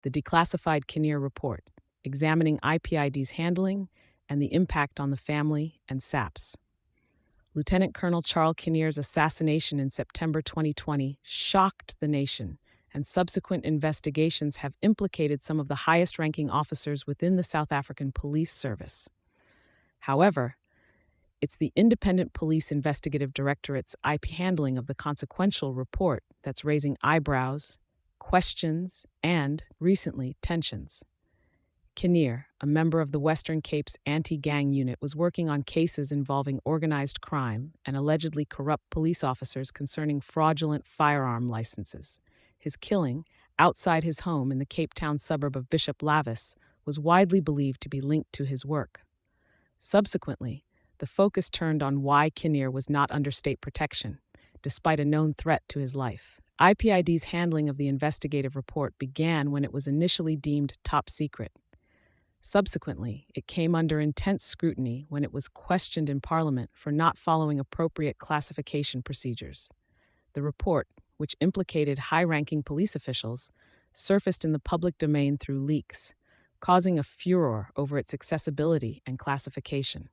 the Declassified Kinnear Report, examining IPID's handling and the impact on the family and SAPS. Lt Col Charl Kinnear's assassination in September 2020 shocked the nation, and subsequent investigations have implicated some of the highest-ranking officers within the South African Police Service. However, it's the Independent Police Investigative Directorate's handling of the consequential report that's raising eyebrows, questions, and, recently, tensions. Kinnear, a member of the Western Cape's anti-gang unit, was working on cases involving organized crime and allegedly corrupt police officers concerning fraudulent firearm licenses. His killing, outside his home in the Cape Town suburb of Bishop Lavis, was widely believed to be linked to his work. Subsequently, the focus turned on why Kinnear was not under state protection, despite a known threat to his life. IPID's handling of the investigative report began when it was initially deemed top secret. Subsequently, it came under intense scrutiny when it was questioned in Parliament for not following appropriate classification procedures. The report, which implicated high-ranking police officials, surfaced in the public domain through leaks, causing a furor over its accessibility and classification.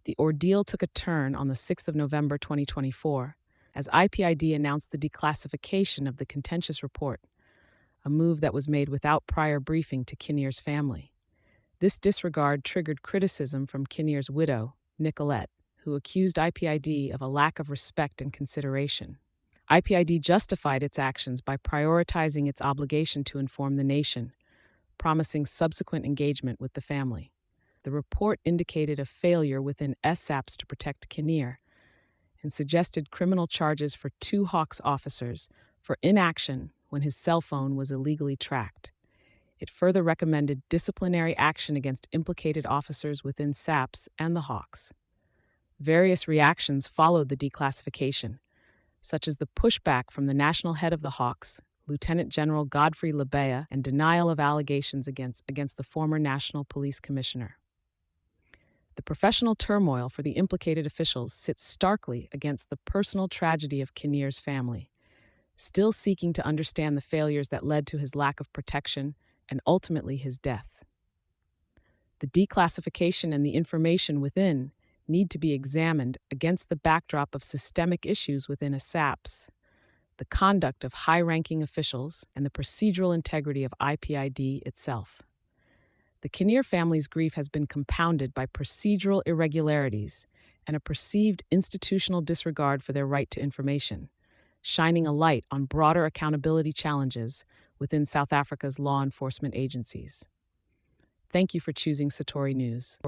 The ordeal took a turn on the 6th of November 2024, as IPID announced the declassification of the contentious report, a move that was made without prior briefing to Kinnear's family. This disregard triggered criticism from Kinnear's widow, Nicolette, who accused IPID of a lack of respect and consideration. IPID justified its actions by prioritizing its obligation to inform the nation, promising subsequent engagement with the family. The report indicated a failure within SAPS to protect Kinnear and suggested criminal charges for 2 Hawks officers for inaction when his cell phone was illegally tracked. It further recommended disciplinary action against implicated officers within SAPS and the Hawks. Various reactions followed the declassification, such as the pushback from the national head of the Hawks, Lieutenant General Godfrey Lebeya, and denial of allegations against the former National Police Commissioner. The professional turmoil for the implicated officials sits starkly against the personal tragedy of Kinnear's family, still seeking to understand the failures that led to his lack of protection and ultimately his death. The declassification and the information within need to be examined against the backdrop of systemic issues within a SAPS, the conduct of high-ranking officials, and the procedural integrity of IPID itself. The Kinnear family's grief has been compounded by procedural irregularities and a perceived institutional disregard for their right to information, shining a light on broader accountability challenges within South Africa's law enforcement agencies. Thank you for choosing Satori News.